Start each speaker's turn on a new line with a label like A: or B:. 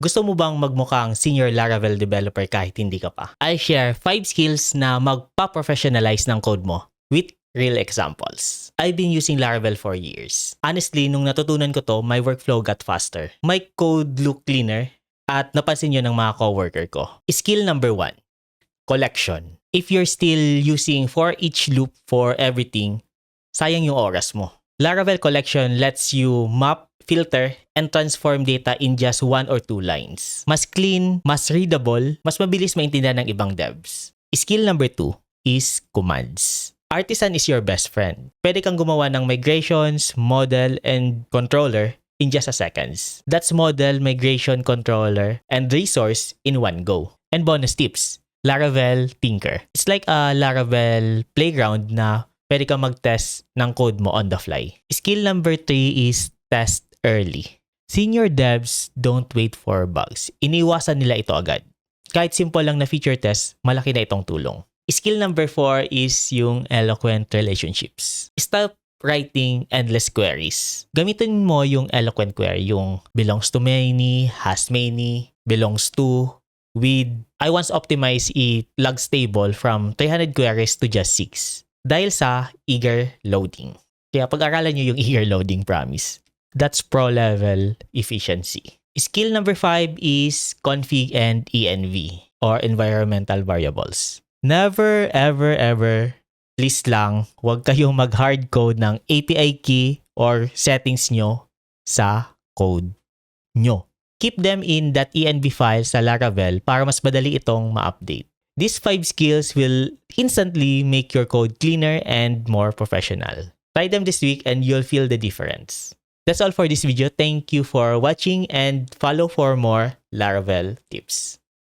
A: Gusto mo bang magmukhang senior Laravel developer kahit hindi ka pa? I'll share 5 skills na magpa-professionalize ng code mo with real examples. I've been using Laravel for years. Honestly, nung natutunan ko to, my workflow got faster. My code look cleaner at napansin yun ng mga coworker ko. Skill number 1, collection. If you're still using for each loop for everything, sayang yung oras mo. Laravel collection lets you map, filter, and transform data in just 1 or 2 lines. Mas clean, mas readable, mas mabilis maintindihan ng ibang devs. Skill number 2 is commands. Artisan is your best friend. Pwede kang gumawa ng migrations, model, and controller in just a seconds. That's model, migration, controller, and resource in one go. And bonus tips, Laravel Tinker. It's like a Laravel playground na pwede kang mag-test ng code mo on the fly. Skill number 3 is test early. Senior devs don't wait for bugs. Iniwasan nila ito agad. Kahit simple lang na feature test, malaki na itong tulong. Skill number 4 is yung eloquent relationships. Stop writing endless queries. Gamitin mo yung eloquent query, yung belongs to many, has many, belongs to, with. I once optimized a logs table from 300 queries to just 6 dahil sa eager loading. Kaya pag-aralan nyo yung eager loading, promise. That's pro level efficiency. Skill number 5 is config and env or environmental variables. Never, ever, please lang, huwag kayong mag-hard code ng API key or settings nyo sa code nyo. Keep them in .env file sa Laravel para mas madali itong ma-update. These 5 skills will instantly make your code cleaner and more professional. Try them this week and you'll feel the difference. That's all for this video. Thank you for watching and follow for more Laravel tips.